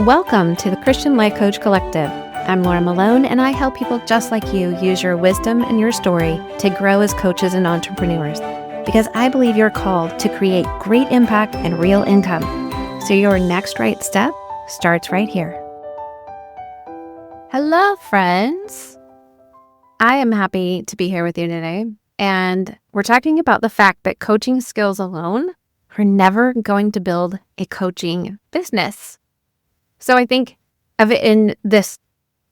Welcome to the Christian Life Coach Collective. I'm Laura Malone, and I help people just like you use your wisdom and your story to grow as coaches and entrepreneurs, because I believe you're called to create great impact and real income. So your next right step starts right here. Hello, friends. I am happy to be here with you today, and we're talking about the fact that coaching skills alone are never going to build a coaching business. So I think of it in this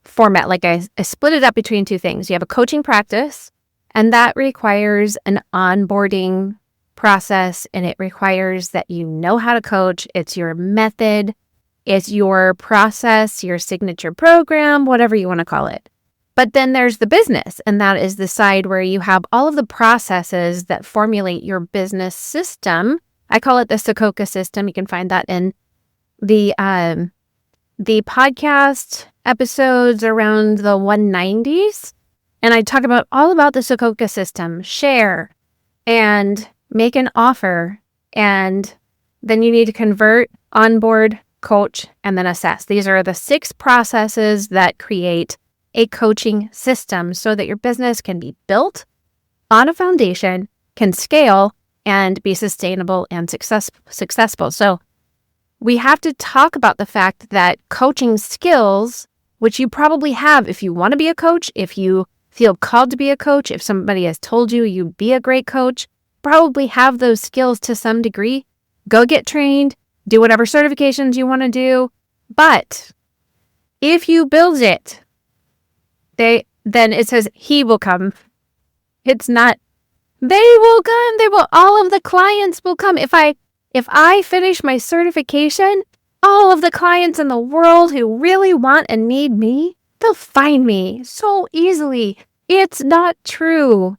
format, like I split it up between two things. You have a coaching practice, and that requires an onboarding process, and it requires that you know how to coach. It's your method, it's your process, your signature program, whatever you want to call it. But then there's the business, and that is the side where you have all of the processes that formulate your business system. I call it the Sokoka system. You can find that in the podcast episodes around the 190s. And I talk about all about the Sokoka system: share and make an offer. And then you need to convert, onboard, coach, and then assess. These are the 6 processes that create a coaching system so that your business can be built on a foundation, can scale, and be sustainable and successful. So we have to talk about the fact that coaching skills, which you probably have if you want to be a coach, if you feel called to be a coach, if somebody has told you you'd be a great coach, probably have those skills to some degree. Go get trained, do whatever certifications you want to do. But if you build it, then it says he will come. It's not they will come. All of the clients will come. If I finish my certification, all of the clients in the world who really want and need me, they'll find me so easily. It's not true.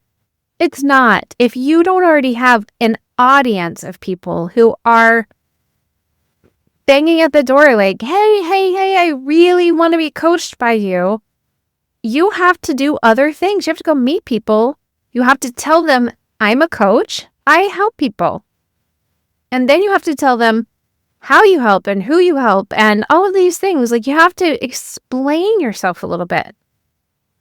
It's not. If you don't already have an audience of people who are banging at the door like, hey, I really want to be coached by you, you have to do other things. You have to go meet people. You have to tell them, I'm a coach. I help people. And then you have to tell them how you help and who you help and all of these things. Like, you have to explain yourself a little bit.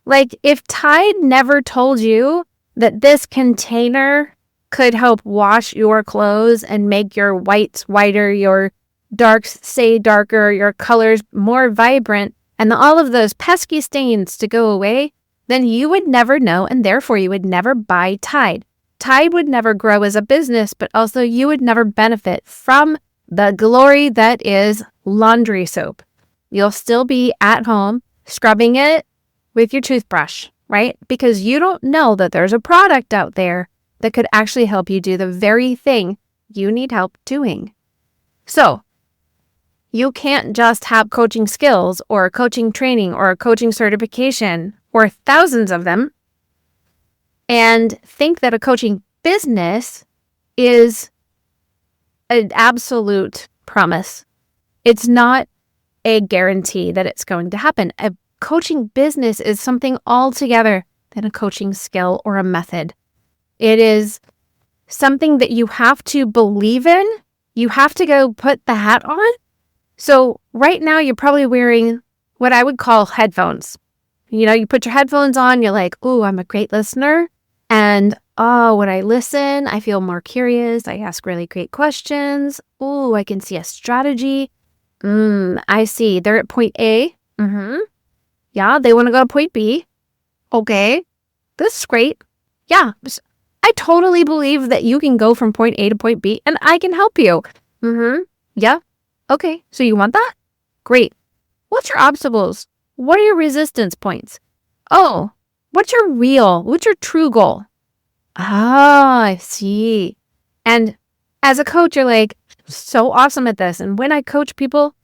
Like, if Tide never told you that this container could help wash your clothes and make your whites whiter, your darks stay darker, your colors more vibrant, and all of those pesky stains to go away, then you would never know, and therefore you would never buy Tide. Tide would never grow as a business, but also you would never benefit from the glory that is laundry soap. You'll still be at home scrubbing it with your toothbrush, right? Because you don't know that there's a product out there that could actually help you do the very thing you need help doing. So you can't just have coaching skills or coaching training or coaching certification or thousands of them and think that a coaching business is an absolute promise. It's not a guarantee that it's going to happen. A coaching business is something altogether than a coaching skill or a method. It is something that you have to believe in. You have to go put the hat on. So right now you're probably wearing what I would call headphones. You know, you put your headphones on, you're like, ooh, I'm a great listener. And when I listen, I feel more curious. I ask really great questions. Ooh, I can see a strategy. I see. They're at point A. Yeah, they want to go to point B. Okay, this is great. Yeah, I totally believe that you can go from point A to point B, and I can help you. Yeah. Okay, so you want that? Great. What's your obstacles? What are your resistance points? Oh, what's your true goal? I see. And as a coach, you're like, so awesome at this. And when I coach people,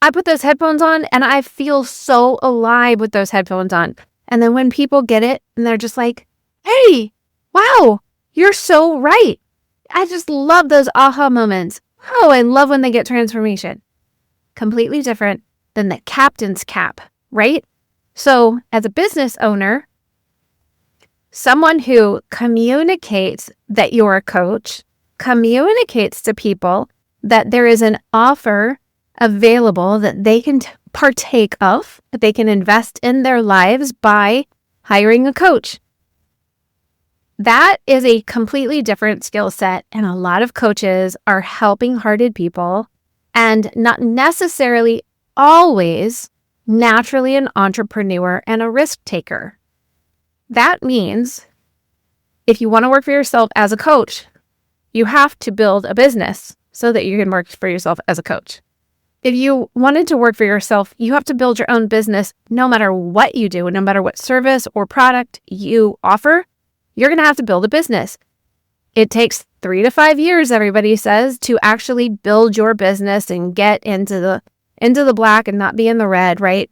I put those headphones on and I feel so alive with those headphones on. And then when people get it and they're just like, hey, wow, you're so right. I just love those aha moments. Oh, I love when they get transformation. Completely different than the captain's cap, right? So as a business owner, someone who communicates that you're a coach, communicates to people that there is an offer available that they can partake of, that they can invest in their lives by hiring a coach. That is a completely different skill set, and a lot of coaches are helping-hearted people and not necessarily always naturally an entrepreneur and a risk taker. That means if you want to work for yourself as a coach, you have to build a business so that you can work for yourself as a coach. If you wanted to work for yourself, you have to build your own business no matter what you do, no matter what service or product you offer. You're going to have to build a business. It takes 3 to 5 years, everybody says, to actually build your business and get into the black and not be in the red, right?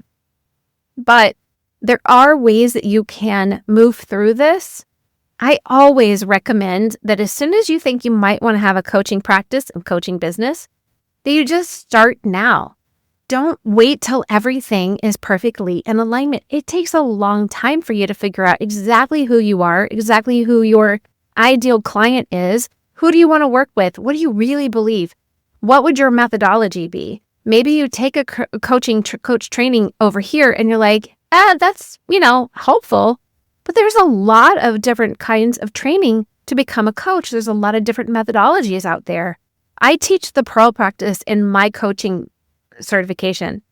But there are ways that you can move through this. I always recommend that as soon as you think you might want to have a coaching practice and coaching business, that you just start now. Don't wait till everything is perfectly in alignment. It takes a long time for you to figure out exactly who you are, exactly who your ideal client is. Who do you want to work with? What do you really believe? What would your methodology be? Maybe you take a coach training over here and you're like, that's, helpful. But there's a lot of different kinds of training to become a coach. There's a lot of different methodologies out there. I teach the Pearl practice in my coaching certification.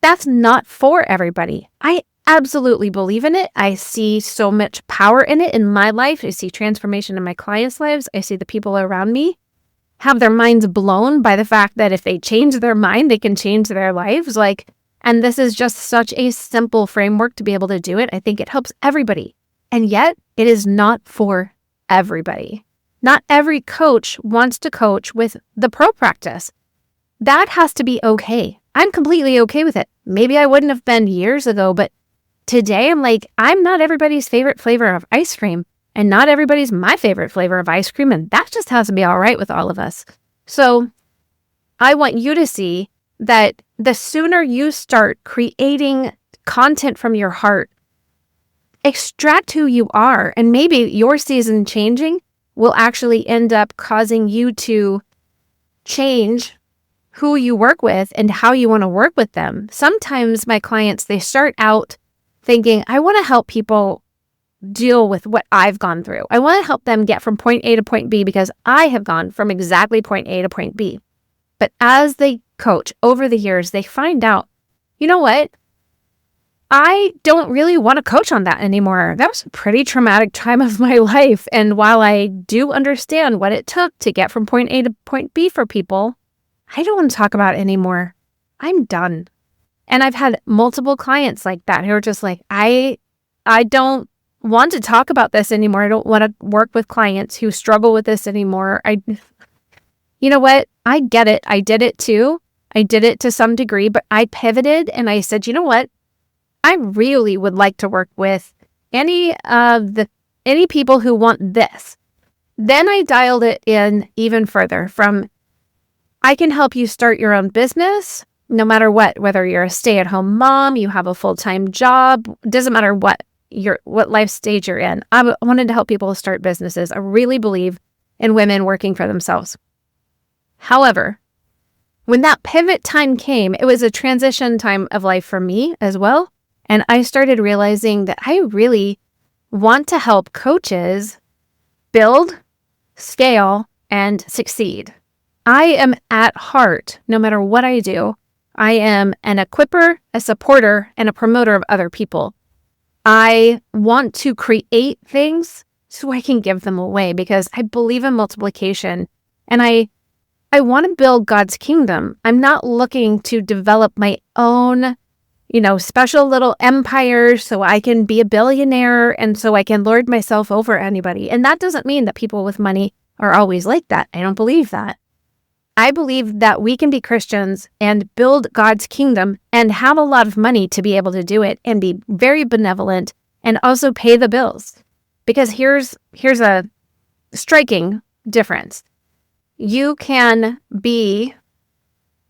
That's not for everybody. I absolutely believe in it. I see so much power in it in my life. I see transformation in my clients' lives. I see the people around me have their minds blown by the fact that if they change their mind, they can change their lives. And this is just such a simple framework to be able to do it. I think it helps everybody. And yet, it is not for everybody. Not every coach wants to coach with the Pearl practice. That has to be okay. I'm completely okay with it. Maybe I wouldn't have been years ago, but today I'm not everybody's favorite flavor of ice cream, and not everybody's my favorite flavor of ice cream, and that just has to be all right with all of us. So I want you to see that the sooner you start creating content from your heart, extract who you are, and maybe your season changing will actually end up causing you to change who you work with and how you want to work with them. Sometimes my clients, they start out thinking, I want to help people deal with what I've gone through. I want to help them get from point A to point B because I have gone from exactly point A to point B. But as they coach over the years, they find out, you know what? I don't really want to coach on that anymore. That was a pretty traumatic time of my life. And while I do understand what it took to get from point A to point B for people, I don't want to talk about it anymore. I'm done. And I've had multiple clients like that who are just like, I don't want to talk about this anymore. I don't want to work with clients who struggle with this anymore. You know what? I get it. I did it too. I did it to some degree, but I pivoted and I said, you know what? I really would like to work with any people who want this. Then I dialed it in even further from, I can help you start your own business, no matter what, whether you're a stay-at-home mom, you have a full-time job, doesn't matter what life stage you're in. I wanted to help people start businesses. I really believe in women working for themselves. However, when that pivot time came, it was a transition time of life for me as well. And I started realizing that I really want to help coaches build, scale, and succeed. I am at heart, no matter what I do, I am an equipper, a supporter, and a promoter of other people. I want to create things so I can give them away because I believe in multiplication and I want to build God's kingdom. I'm not looking to develop my own, special little empire so I can be a billionaire and so I can lord myself over anybody. And that doesn't mean that people with money are always like that. I don't believe that. I believe that we can be Christians and build God's kingdom and have a lot of money to be able to do it and be very benevolent and also pay the bills. Because here's a striking difference. You can be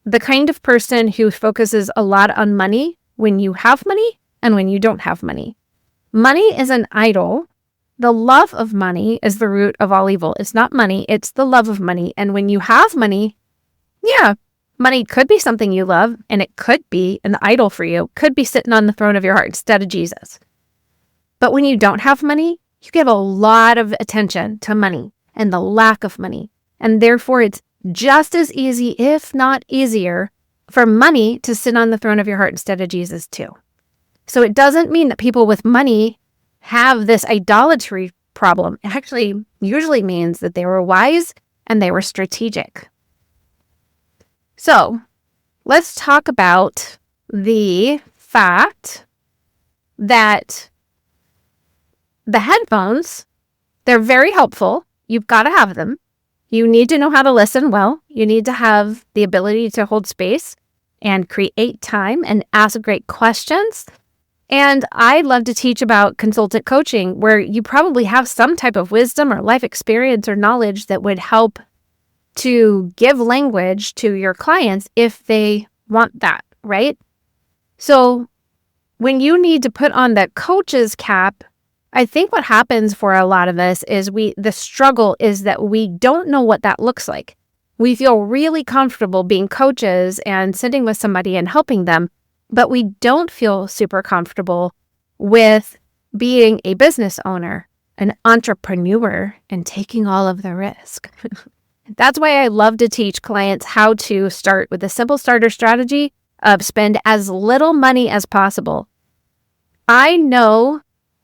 the kind of person who focuses a lot on money when you have money and when you don't have money. Money is an idol. The love of money is the root of all evil. It's not money, it's the love of money. And when you have money, yeah, Money could be something you love, and it could be an idol for you, could be sitting on the throne of your heart instead of Jesus. But when you don't have money, you give a lot of attention to money and the lack of money. And therefore, it's just as easy, if not easier, for money to sit on the throne of your heart instead of Jesus too. So it doesn't mean that people with money have this idolatry problem. It actually usually means that they were wise and they were strategic. So let's talk about the fact that the headphones, they're very helpful. You've got to have them. You need to know how to listen well. You need to have the ability to hold space and create time and ask great questions. And I love to teach about consultant coaching, where you probably have some type of wisdom or life experience or knowledge that would help to give language to your clients if they want that, right? So when you need to put on that coach's cap, I think what happens for a lot of us is the struggle is that we don't know what that looks like. We feel really comfortable being coaches and sitting with somebody and helping them, but we don't feel super comfortable with being a business owner, an entrepreneur, and taking all of the risk. That's why I love to teach clients how to start with a simple starter strategy of spend as little money as possible. I know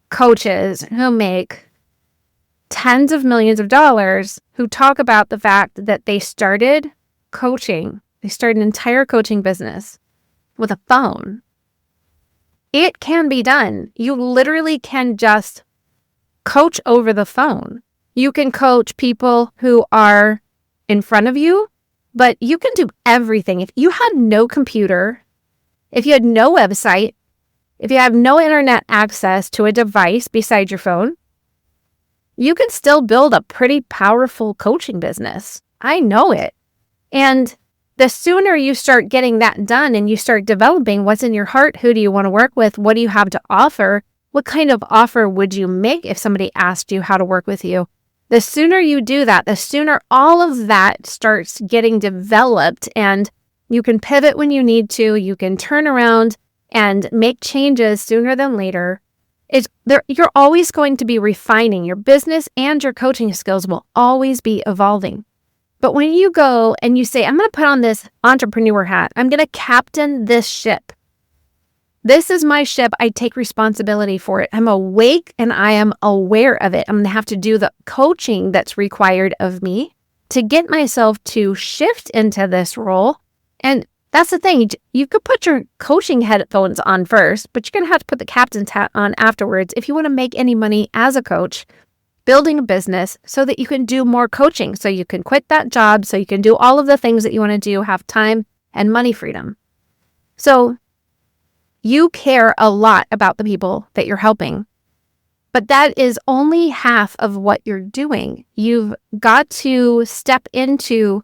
coaches who make tens of millions of dollars who talk about the fact that they started coaching. They started an entire coaching business with a phone. It can be done. You literally can just coach over the phone. You can coach people who are in front of you, but you can do everything. If you had no computer, if you had no website, if you have no internet access to a device besides your phone, you can still build a pretty powerful coaching business. I know it. And the sooner you start getting that done and you start developing what's in your heart, who do you want to work with, what do you have to offer, what kind of offer would you make if somebody asked you how to work with you? The sooner you do that, the sooner all of that starts getting developed, and you can pivot when you need to, you can turn around and make changes sooner than later. You're always going to be refining. Your business and your coaching skills will always be evolving. But when you go and you say, I'm going to put on this entrepreneur hat, I'm going to captain this ship. This is my ship. I take responsibility for it. I'm awake and I am aware of it. I'm going to have to do the coaching that's required of me to get myself to shift into this role. And that's the thing. You could put your coaching headphones on first, but you're going to have to put the captain's hat on afterwards if you want to make any money as a coach, building a business so that you can do more coaching, so you can quit that job, so you can do all of the things that you want to do, have time and money freedom. So you care a lot about the people that you're helping, but that is only half of what you're doing. You've got to step into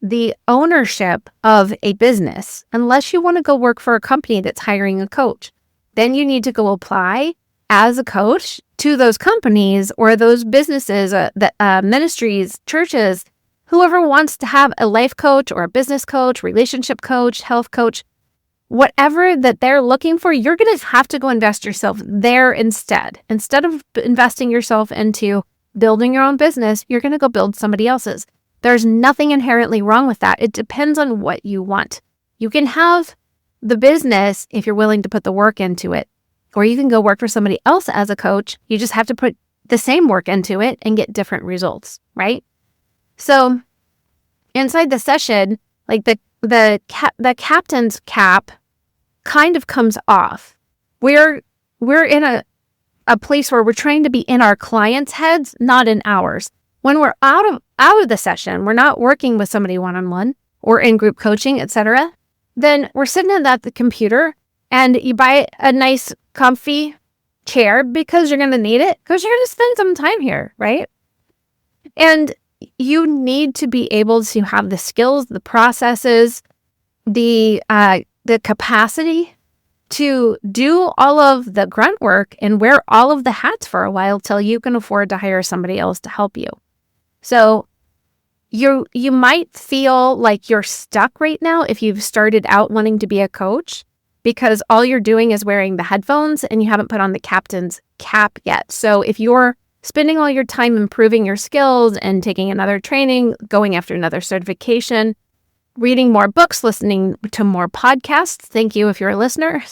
the ownership of a business. Unless you want to go work for a company that's hiring a coach, then you need to go apply as a coach to those companies or those businesses, ministries, churches, whoever wants to have a life coach or a business coach, relationship coach, health coach, whatever that they're looking for, you're going to have to go invest yourself there instead. Instead of investing yourself into building your own business, you're going to go build somebody else's. There's nothing inherently wrong with that. It depends on what you want. You can have the business if you're willing to put the work into it, or you can go work for somebody else as a coach. You just have to put the same work into it and get different results, right? So inside the session, like the captain's cap kind of comes off. We're in a place where we're trying to be in our clients' heads, not in ours. When we're out of the session, we're not working with somebody one-on-one or in group coaching, etc. Then we're sitting at the computer and you buy a nice comfy chair because you're going to need it, because you're going to spend some time here, right? And you need to be able to have the skills, the processes, the capacity to do all of the grunt work and wear all of the hats for a while till you can afford to hire somebody else to help you. So you might feel like you're stuck right now if you've started out wanting to be a coach, because all you're doing is wearing the headphones and you haven't put on the captain's cap yet. So if you're spending all your time improving your skills and taking another training, going after another certification, reading more books, listening to more podcasts, thank you if you're a listener,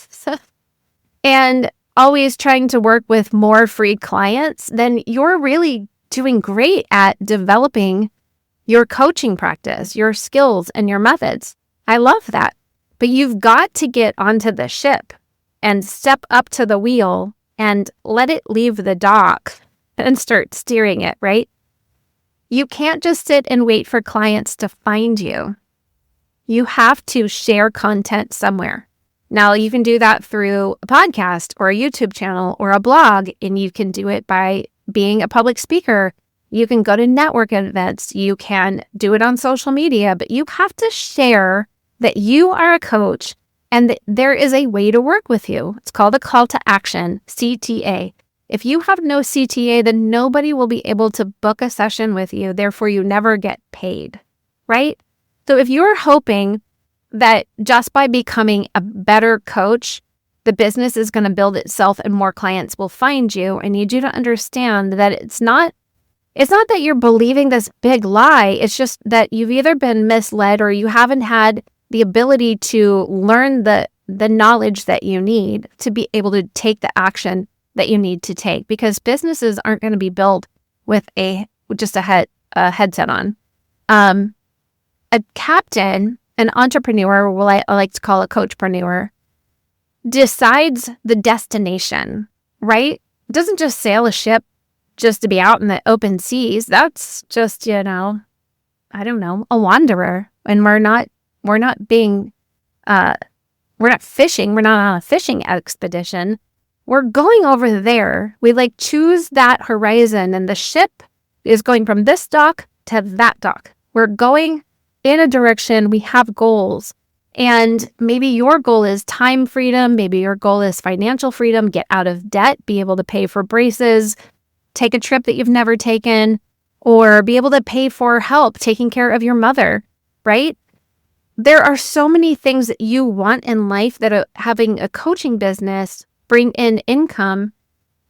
and always trying to work with more free clients, then you're really doing great at developing your coaching practice, your skills, and your methods. I love that. But you've got to get onto the ship and step up to the wheel and let it leave the dock and start steering it, right? You can't just sit and wait for clients to find you. You have to share content somewhere. Now, you can do that through a podcast or a YouTube channel or a blog, and you can do it by being a public speaker. You can go to network events. You can do it on social media, but you have to share that you are a coach and that there is a way to work with you. It's called a call to action, CTA. If you have no CTA, then nobody will be able to book a session with you. Therefore, you never get paid, right? So if you're hoping that just by becoming a better coach, the business is going to build itself and more clients will find you, I need you to understand that it's not that you're believing this big lie. It's just that you've either been misled or you haven't had the ability to learn the knowledge that you need to be able to take the action that you need to take, because businesses aren't going to be built with just a headset on. A captain, an entrepreneur, I like to call a coachpreneur, decides the destination, right? It doesn't just sail a ship just to be out in the open seas. That's just, I don't know, a wanderer. And we're not fishing. We're not on a fishing expedition. We're going over there. We choose that horizon, and the ship is going from this dock to that dock. We're going in a direction. We have goals. And maybe your goal is time freedom. Maybe your goal is financial freedom, get out of debt, be able to pay for braces, take a trip that you've never taken, or be able to pay for help taking care of your mother, right? There are so many things that you want in life that having a coaching business bring in income,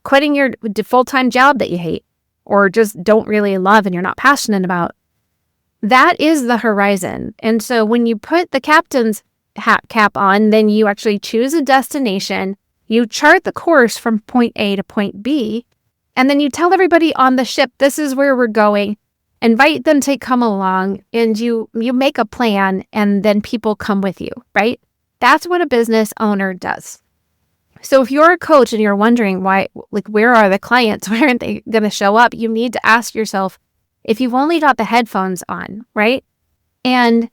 quitting your full-time job that you hate or just don't really love and you're not passionate about. That is the horizon. And so when you put the captain's hat cap on, then you actually choose a destination, you chart the course from point A to point B, and then you tell everybody on the ship, this is where we're going, invite them to come along, and you make a plan, and then people come with you, right? That's what a business owner does. So if you're a coach and you're wondering why, where are the clients? Why aren't they going to show up? You need to ask yourself, if you've only got the headphones on, right? And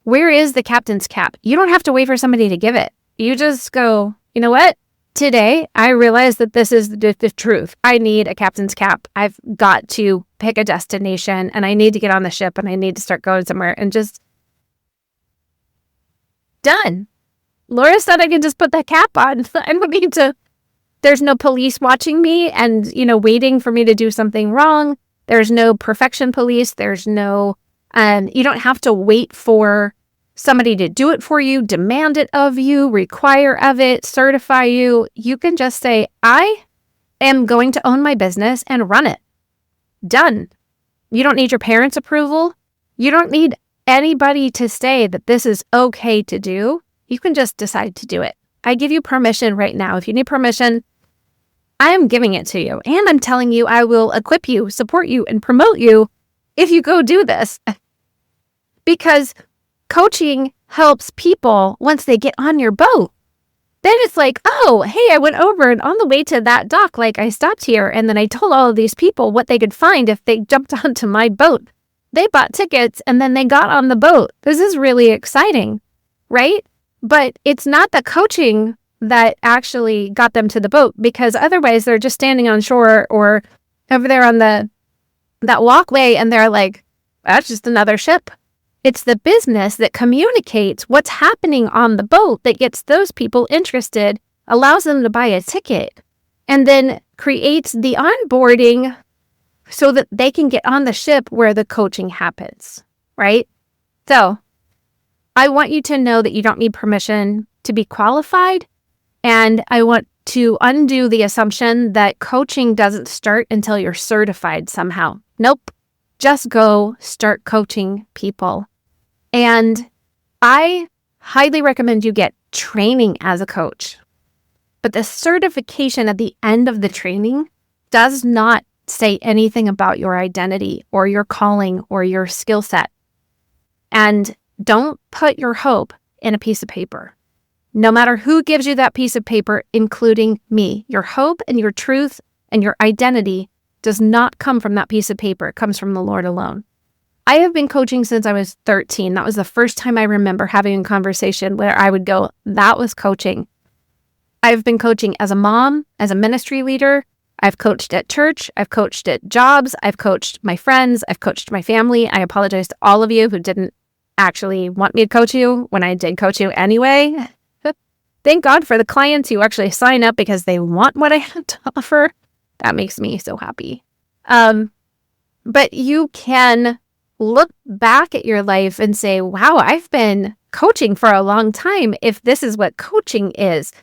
where is the captain's cap? You don't have to wait for somebody to give it. You just go, you know what? Today, I realize that this is the truth. I need a captain's cap. I've got to pick a destination, and I need to get on the ship, and I need to start going somewhere, and just done. Laura said I can just put the cap on. I don't need to, there's no police watching me and, waiting for me to do something wrong. There's no perfection police. There's no, you don't have to wait for somebody to do it for you, demand it of you, require of it, certify you. You can just say, I am going to own my business and run it. Done. You don't need your parents' approval. You don't need anybody to say that this is okay to do. You can just decide to do it. I give you permission right now. If you need permission, I am giving it to you. And I'm telling you, I will equip you, support you, and promote you if you go do this. Because coaching helps people once they get on your boat. Then it's like, oh, hey, I went over and on the way to that dock, I stopped here and then I told all of these people what they could find if they jumped onto my boat. They bought tickets and then they got on the boat. This is really exciting, right? But it's not the coaching that actually got them to the boat, because otherwise they're just standing on shore or over there on that walkway and they're like, that's just another ship. It's the business that communicates what's happening on the boat that gets those people interested, allows them to buy a ticket, and then creates the onboarding so that they can get on the ship where the coaching happens, right? So I want you to know that you don't need permission to be qualified. And I want to undo the assumption that coaching doesn't start until you're certified somehow. Nope. Just go start coaching people. And I highly recommend you get training as a coach. But the certification at the end of the training does not say anything about your identity or your calling or your skill set. And don't put your hope in a piece of paper. No matter who gives you that piece of paper, including me, your hope and your truth and your identity does not come from that piece of paper. It comes from the Lord alone. I have been coaching since I was 13. That was the first time I remember having a conversation where I would go, that was coaching. I've been coaching as a mom, as a ministry leader. I've coached at church. I've coached at jobs. I've coached my friends. I've coached my family. I apologize to all of you who didn't actually want me to coach you when I did coach you anyway. Thank God for the clients who actually sign up because they want what I have to offer. That makes me so happy. But you can look back at your life and say, wow, I've been coaching for a long time if this is what coaching is.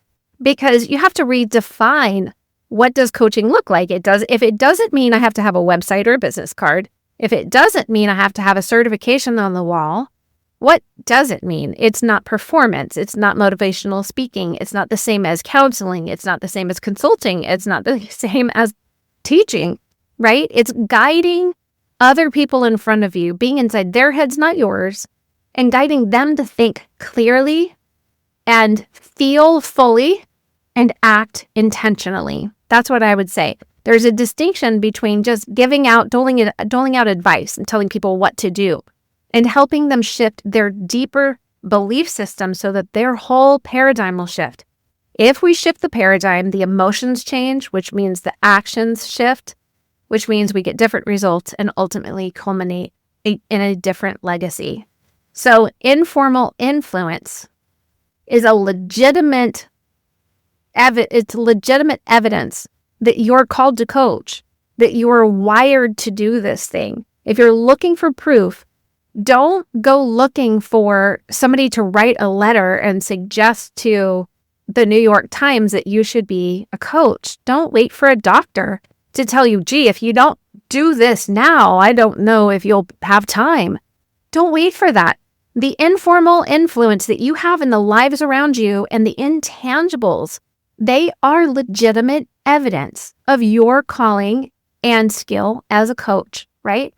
Because you have to redefine what does coaching look like. If it doesn't mean I have to have a website or a business card, if it doesn't mean I have to have a certification on the wall, what does it mean? It's not performance. It's not motivational speaking. It's not the same as counseling. It's not the same as consulting. It's not the same as teaching, right? It's guiding other people in front of you, being inside their heads, not yours, and guiding them to think clearly and feel fully and act intentionally. That's what I would say. There's a distinction between just doling out advice and telling people what to do, and helping them shift their deeper belief system so that their whole paradigm will shift. If we shift the paradigm, the emotions change, which means the actions shift, which means we get different results and ultimately culminate in a different legacy. So informal influence is legitimate evidence that you're called to coach, that you're wired to do this thing. If you're looking for proof, don't go looking for somebody to write a letter and suggest to the New York Times that you should be a coach. Don't wait for a doctor to tell you, gee, if you don't do this now, I don't know if you'll have time. Don't wait for that. The informal influence that you have in the lives around you and the intangibles, they are legitimate evidence of your calling and skill as a coach, right?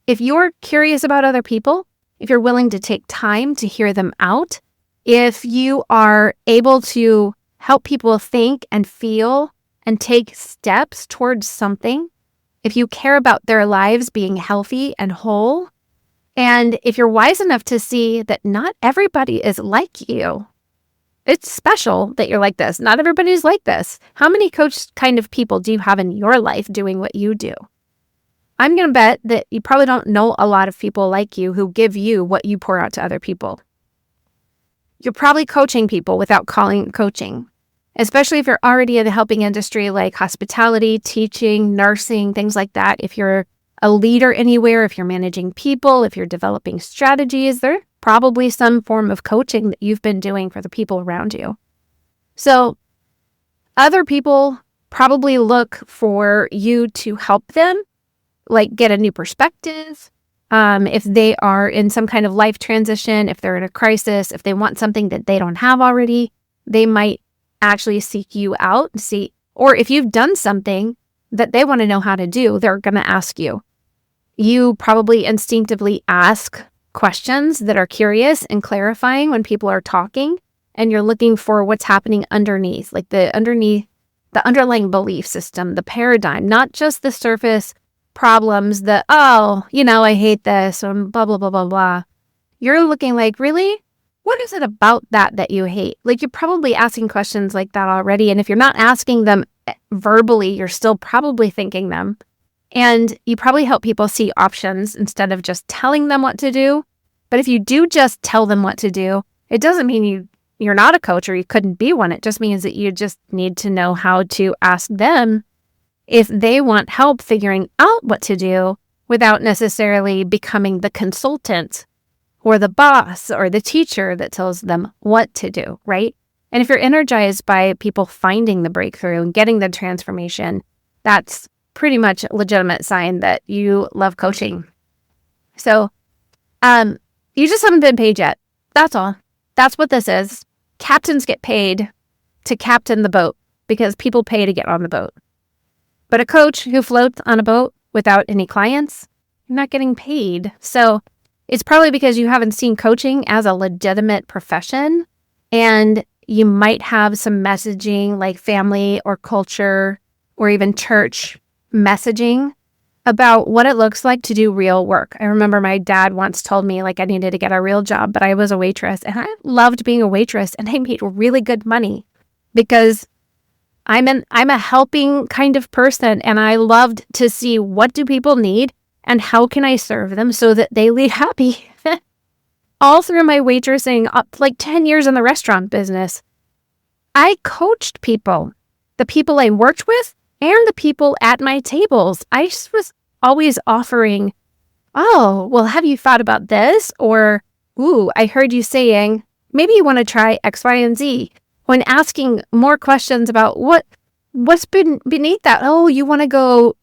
If you're curious about other people, if you're willing to take time to hear them out, if you are able to help people think and feel and take steps towards something, if you care about their lives being healthy and whole, and if you're wise enough to see that not everybody is like you, it's special that you're like this. Not everybody's like this. How many coach kind of people do you have in your life doing what you do? I'm going to bet that you probably don't know a lot of people like you who give you what you pour out to other people. You're probably coaching people without calling it coaching, especially if you're already in the helping industry like hospitality, teaching, nursing, things like that. If you're a leader anywhere, if you're managing people, if you're developing strategies, there's probably some form of coaching that you've been doing for the people around you. So other people probably look for you to help them, like get a new perspective. If they are in some kind of life transition, if they're in a crisis, if they want something that they don't have already, they might actually seek you out and see, or if you've done something that they want to know how to do, they're going to ask you. You probably instinctively ask questions that are curious and clarifying when people are talking, and you're looking for what's happening underneath, like the underlying belief system, the paradigm, not just the surface problems that, I hate this, and blah, blah, blah, blah, blah. You're looking like, really? What is it about that you hate? Like, you're probably asking questions like that already. And if you're not asking them verbally, you're still probably thinking them. And you probably help people see options instead of just telling them what to do. But if you do just tell them what to do, it doesn't mean you're not a coach or you couldn't be one. It just means that you just need to know how to ask them if they want help figuring out what to do without necessarily becoming the consultant or the boss or the teacher that tells them what to do, right? And if you're energized by people finding the breakthrough and getting the transformation, that's pretty much a legitimate sign that you love coaching. So, you just haven't been paid yet. That's all. That's what this is. Captains get paid to captain the boat because people pay to get on the boat. But a coach who floats on a boat without any clients, you're not getting paid. So it's probably because you haven't seen coaching as a legitimate profession, and you might have some messaging like family or culture or even church messaging about what it looks like to do real work. I remember my dad once told me like I needed to get a real job, but I was a waitress and I loved being a waitress and I made really good money because I'm a helping kind of person, and I loved to see what do people need and how can I serve them so that they leave happy. All through my waitressing, like 10 years in the restaurant business, I coached people, the people I worked with and the people at my tables. I just was always offering, oh, well, have you thought about this? Or, ooh, I heard you saying, maybe you want to try X, Y, and Z. When asking more questions about what's been beneath that. Oh, you want to go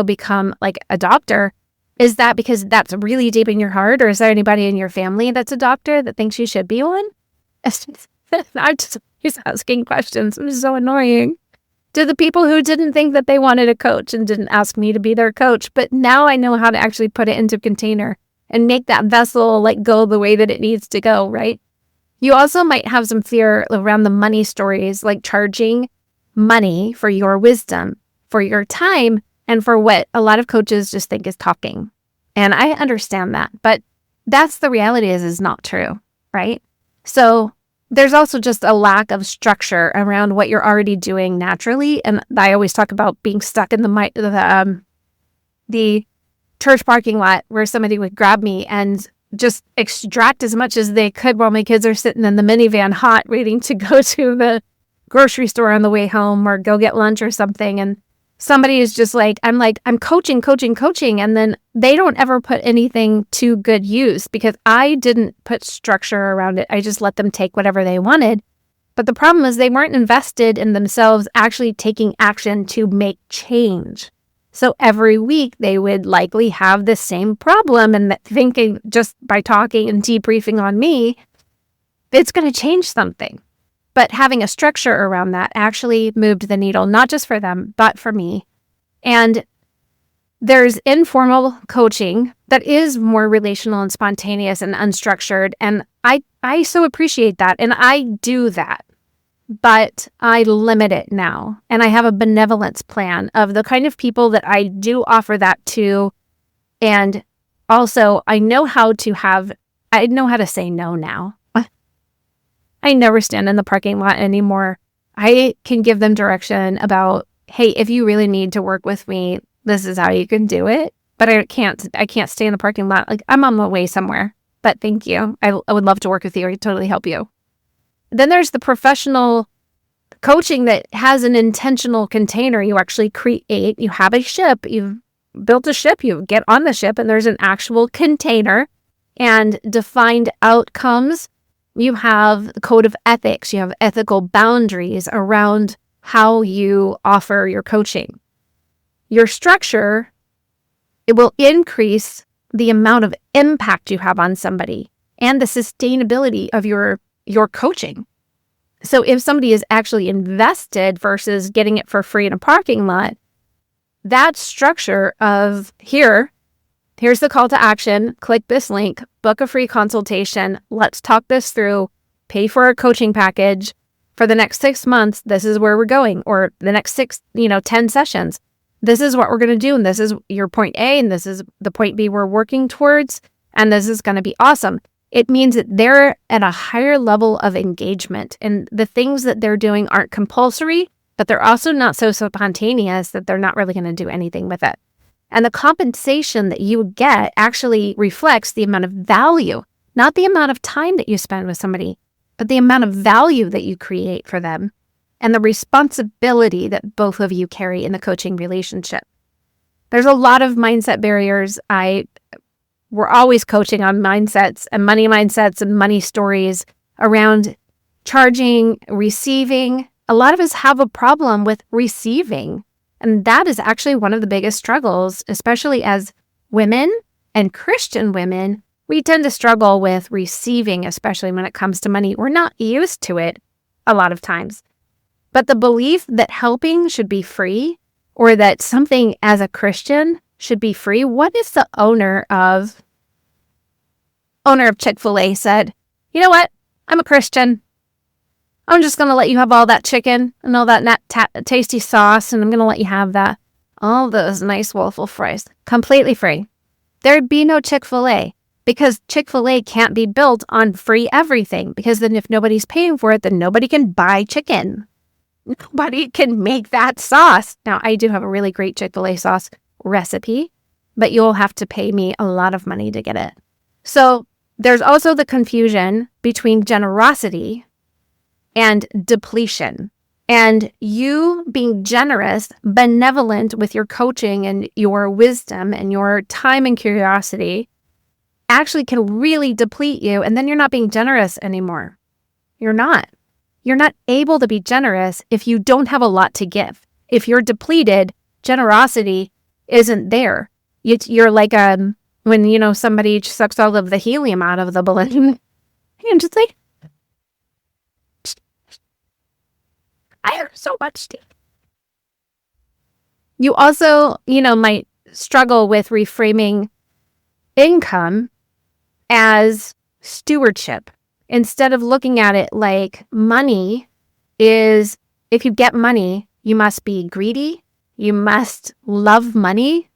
become like a doctor. Is that because that's really deep in your heart? Or is there anybody in your family that's a doctor that thinks you should be one? I'm just asking questions. I'm so annoying. To the people who didn't think that they wanted a coach and didn't ask me to be their coach. But now I know how to actually put it into a container and make that vessel like go the way that it needs to go, right? You also might have some fear around the money stories, like charging money for your wisdom, for your time, and for what a lot of coaches just think is talking. And I understand that, but that's the reality is not true, right? So there's also just a lack of structure around what you're already doing naturally. And I always talk about being stuck in the church parking lot where somebody would grab me and just extract as much as they could while my kids are sitting in the minivan hot waiting to go to the grocery store on the way home or go get lunch or something. And somebody is just like, I'm coaching. And then they don't ever put anything to good use because I didn't put structure around it. I just let them take whatever they wanted. But the problem is they weren't invested in themselves actually taking action to make change. So every week they would likely have the same problem and thinking just by talking and debriefing on me, it's going to change something. But having a structure around that actually moved the needle, not just for them, but for me. And there's informal coaching that is more relational and spontaneous and unstructured. And I so appreciate that. And I do that. But I limit it now. And I have a benevolence plan of the kind of people that I do offer that to. And also, I know how to say no now. I never stand in the parking lot anymore. I can give them direction about, hey, if you really need to work with me, this is how you can do it. But I can't stay in the parking lot. Like I'm on my way somewhere. But thank you. I would love to work with you. I could totally help you. Then there's the professional coaching that has an intentional container. You actually create, you have a ship, you've built a ship, you get on the ship and there's an actual container and defined outcomes. You have a code of ethics, you have ethical boundaries around how you offer your coaching. Your structure, it will increase the amount of impact you have on somebody and the sustainability of your coaching. So if somebody is actually invested versus getting it for free in a parking lot, that structure of here's the call to action, click this link, book a free consultation, let's talk this through, pay for a coaching package for the next 6 months, this is where we're going, or the next 10 sessions. This is what we're going to do, and this is your point A, and this is the point B we're working towards, and this is going to be awesome. It means that they're at a higher level of engagement, and the things that they're doing aren't compulsory, but they're also not so spontaneous that they're not really going to do anything with it. And the compensation that you get actually reflects the amount of value, not the amount of time that you spend with somebody, but the amount of value that you create for them. and the responsibility that both of you carry in the coaching relationship. There's a lot of mindset barriers. We're always coaching on mindsets and money stories around charging, receiving. A lot of us have a problem with receiving. And that is actually one of the biggest struggles, especially as women and Christian women. We tend to struggle with receiving, especially when it comes to money. We're not used to it a lot of times. But the belief that helping should be free, or that something as a Christian should be free. What if the owner of Chick-fil-A said, you know what? I'm a Christian. I'm just going to let you have all that chicken and all that tasty sauce, and I'm going to let you have all those nice waffle fries completely free. There'd be no Chick-fil-A, because Chick-fil-A can't be built on free everything, because then if nobody's paying for it, then nobody can buy chicken. Nobody can make that sauce. Now, I do have a really great Chick-fil-A sauce recipe, but you'll have to pay me a lot of money to get it. So there's also the confusion between generosity and depletion. And you being generous, benevolent with your coaching and your wisdom and your time and curiosity actually can really deplete you, and then you're not being generous anymore. You're not. You're not able to be generous if you don't have a lot to give. If you're depleted, generosity isn't there. You're like when somebody sucks all of the helium out of the balloon and just like, I have so much stuff. You also, might struggle with reframing income as stewardship. Instead of looking at it like money is, if you get money, you must be greedy. You must love money.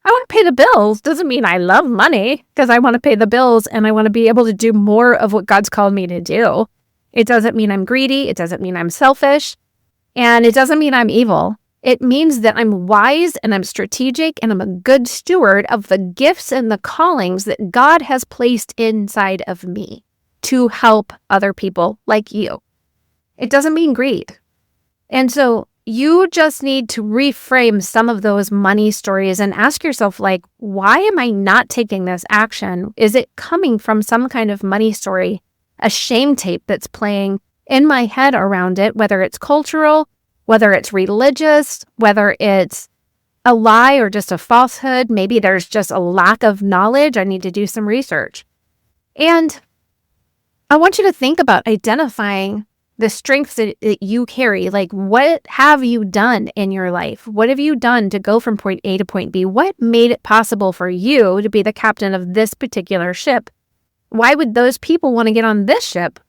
I want to pay the bills doesn't mean I love money, because I want to pay the bills and I want to be able to do more of what God's called me to do. It doesn't mean I'm greedy. It doesn't mean I'm selfish. And it doesn't mean I'm evil. It means that I'm wise and I'm strategic and I'm a good steward of the gifts and the callings that God has placed inside of me to help other people like you. It doesn't mean greed. And so you just need to reframe some of those money stories and ask yourself, why am I not taking this action? Is it coming from some kind of money story, a shame tape that's playing in my head around it, whether it's cultural, whether it's religious, whether it's a lie or just a falsehood? Maybe there's just a lack of knowledge. I need to do some research. And I want you to think about identifying the strengths that you carry. What have you done in your life? What have you done to go from point A to point B? What made it possible for you to be the captain of this particular ship? Why would those people want to get on this ship?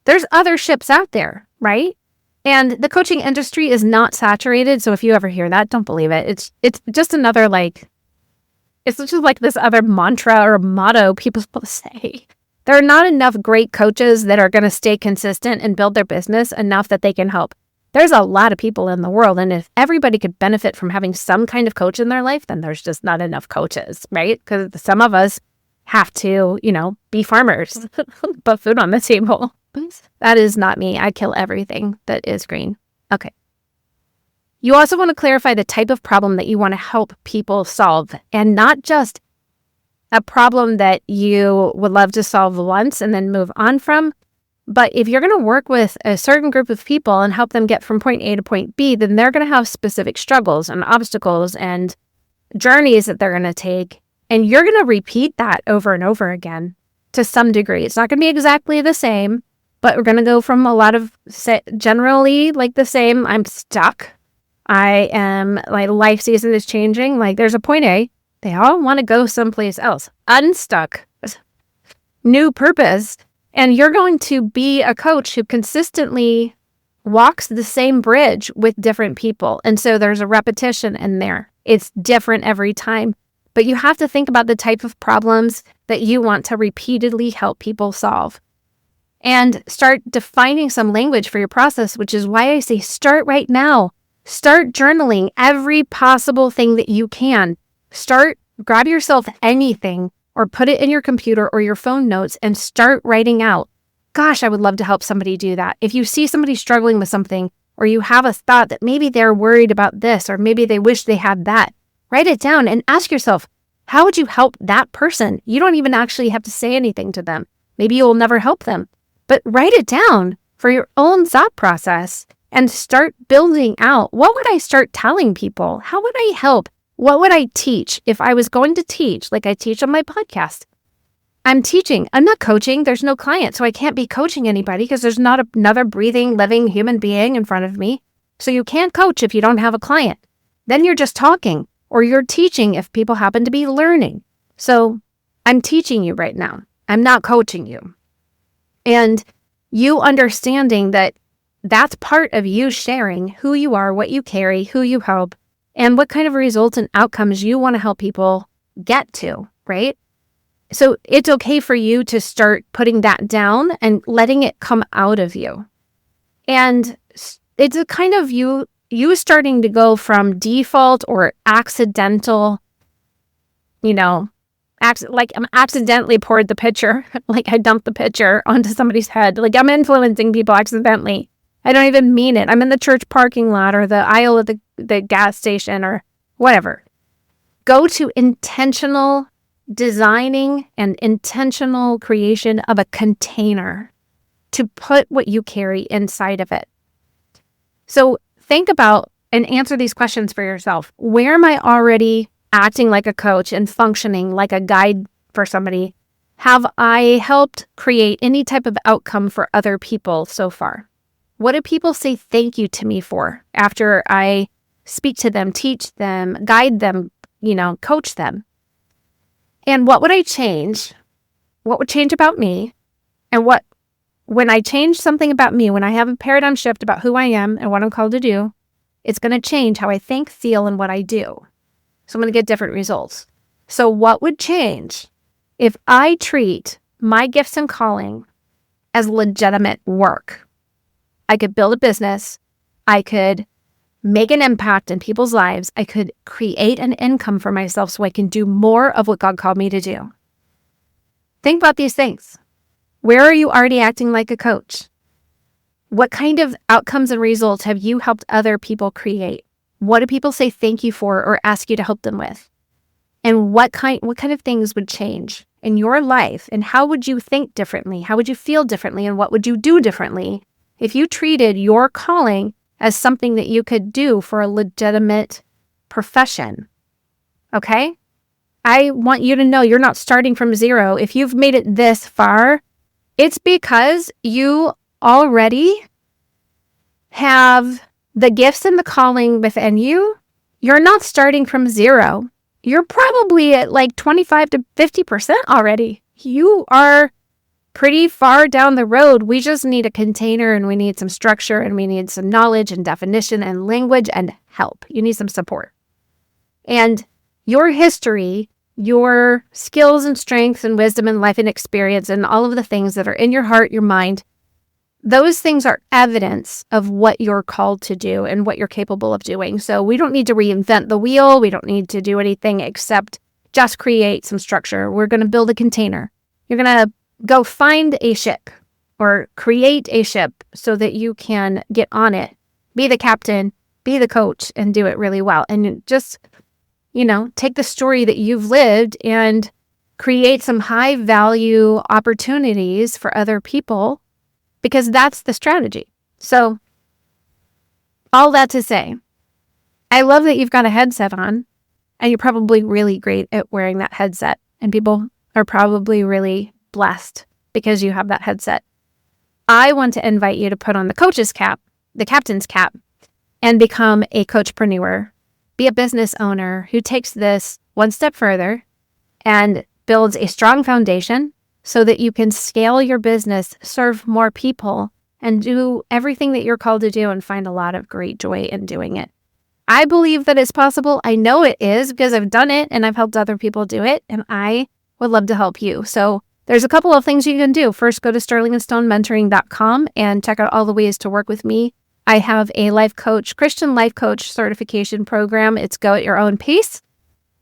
There's other ships out there, right? And the coaching industry is not saturated. So if you ever hear that, don't believe it. It's just another it's just like this other mantra or motto people say. There are not enough great coaches that are going to stay consistent and build their business enough that they can help. There's a lot of people in the world. And if everybody could benefit from having some kind of coach in their life, then there's just not enough coaches, right? Because some of us have to, be farmers, put food on the table. That is not me. I kill everything that is green. Okay. You also want to clarify the type of problem that you want to help people solve, and not just a problem that you would love to solve once and then move on from. But if you're going to work with a certain group of people and help them get from point A to point B, then they're going to have specific struggles and obstacles and journeys that they're going to take. And you're going to repeat that over and over again to some degree. It's not going to be exactly the same, but we're going to go from a lot of generally the same. I'm stuck. I am life season is changing. There's a point A. They all want to go someplace else. Unstuck. New purpose. And you're going to be a coach who consistently walks the same bridge with different people. And so there's a repetition in there. It's different every time. But you have to think about the type of problems that you want to repeatedly help people solve. And start defining some language for your process, which is why I say start right now. Start journaling every possible thing that you can. Grab yourself anything or put it in your computer or your phone notes and start writing out. gosh, I would love to help somebody do that. If you see somebody struggling with something, or you have a thought that maybe they're worried about this, or maybe they wish they had that, write it down and ask yourself, how would you help that person? You don't even actually have to say anything to them. Maybe you will never help them, but write it down for your own thought process and start building out. What would I start telling people? How would I help? What would I teach if I was going to teach like I teach on my podcast? I'm teaching. I'm not coaching. There's no client, so I can't be coaching anybody because there's not another breathing, living human being in front of me. So you can't coach if you don't have a client. Then you're just talking, or you're teaching if people happen to be learning. So I'm teaching you right now. I'm not coaching you. And you understanding that that's part of you sharing who you are, what you carry, who you help, and what kind of results and outcomes you want to help people get to, right? So it's okay for you to start putting that down and letting it come out of you. And it's a kind of you starting to go from default or accidental, like I'm accidentally poured the pitcher, like I dumped the pitcher onto somebody's head, like I'm influencing people accidentally. I don't even mean it. I'm in the church parking lot or the aisle of the gas station or whatever. Go to intentional designing and intentional creation of a container to put what you carry inside of it. So think about and answer these questions for yourself. Where am I already acting like a coach and functioning like a guide for somebody? Have I helped create any type of outcome for other people so far? What do people say thank you to me for after I speak to them, teach them, guide them, coach them? And what would I change? What would change about me? And when I change something about me, when I have a paradigm shift about who I am and what I'm called to do, it's going to change how I think, feel, and what I do. So I'm going to get different results. So what would change if I treat my gifts and calling as legitimate work? I could build a business. I could make an impact in people's lives. I could create an income for myself so I can do more of what God called me to do. Think about these things. Where are you already acting like a coach? What kind of outcomes and results have you helped other people create? What do people say thank you for or ask you to help them with? And what kind of things would change in your life? And how would you think differently? How would you feel differently? And what would you do differently if you treated your calling as something that you could do for a legitimate profession? Okay? I want you to know you're not starting from zero. If you've made it this far, it's because you already have the gifts and the calling within you. You're not starting from zero. You're probably at like 25 to 50% already. You are pretty far down the road. We just need a container and we need some structure and we need some knowledge and definition and language and help. You need some support. And your history, your skills and strengths and wisdom and life and experience and all of the things that are in your heart, your mind, those things are evidence of what you're called to do and what you're capable of doing. So we don't need to reinvent the wheel. We don't need to do anything except just create some structure. We're going to build a container. You're going to go find a ship or create a ship so that you can get on it, be the captain, be the coach, and do it really well. And just, take the story that you've lived and create some high value opportunities for other people, because that's the strategy. So all that to say, I love that you've got a headset on and you're probably really great at wearing that headset, and people are probably really blessed because you have that headset. I want to invite you to put on the coach's cap, the captain's cap, and become a coachpreneur. Be a business owner who takes this one step further and builds a strong foundation so that you can scale your business, serve more people, and do everything that you're called to do and find a lot of great joy in doing it. I believe that it's possible. I know it is because I've done it and I've helped other people do it, and I would love to help you. So there's a couple of things you can do. First, go to sterlingandstonementoring.com and check out all the ways to work with me. I have a Christian life coach certification program. It's go at your own pace,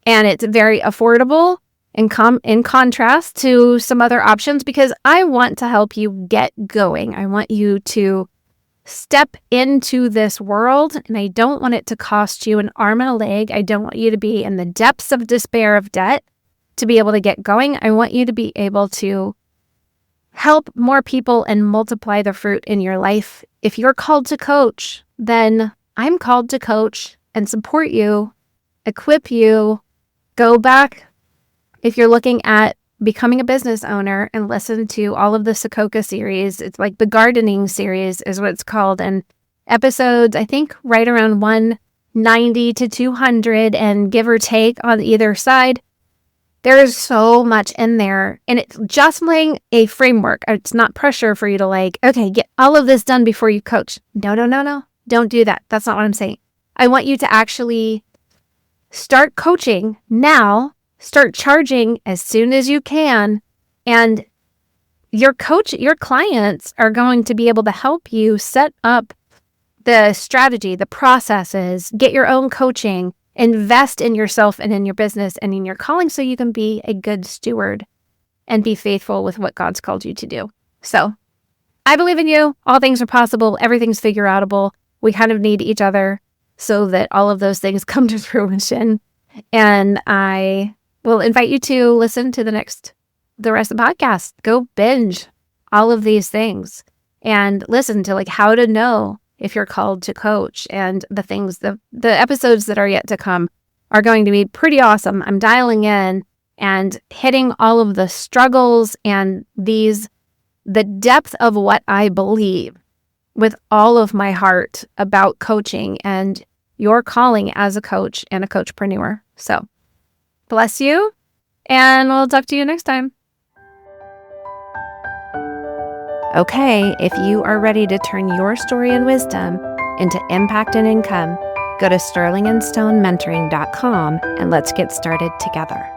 and it's very affordable. in contrast to some other options, because I want to help you get going. I want you to step into this world, and I don't want it to cost you an arm and a leg. I don't want you to be in the depths of despair of debt to be able to get going. I want you to be able to help more people and multiply the fruit in your life. If you're called to coach, then I'm called to coach and support you, equip you. Go back if you're looking at becoming a business owner and listen to all of the Socoka series. It's like the gardening series is what it's called. And episodes, I think right around 190 to 200 and give or take on either side. There's so much in there, and it's just laying a framework. It's not pressure for you to okay, get all of this done before you coach. No. Don't do that. That's not what I'm saying. I want you to actually start coaching now, start charging as soon as you can, and your clients are going to be able to help you set up the strategy, the processes, get your own coaching, invest in yourself and in your business and in your calling so you can be a good steward and be faithful with what God's called you to do. So I believe in you. All things are possible. Everything's figure outable. We kind of need each other so that all of those things come to fruition. And I will invite you to listen to the rest of the podcast. Go binge all of these things and listen to how to know if you're called to coach, and the things, the episodes that are yet to come are going to be pretty awesome. I'm dialing in and hitting all of the struggles and the depth of what I believe with all of my heart about coaching and your calling as a coach and a coachpreneur. So bless you, and we'll talk to you next time. Okay, if you are ready to turn your story and wisdom into impact and income, go to sterlingandstonementoring.com and let's get started together.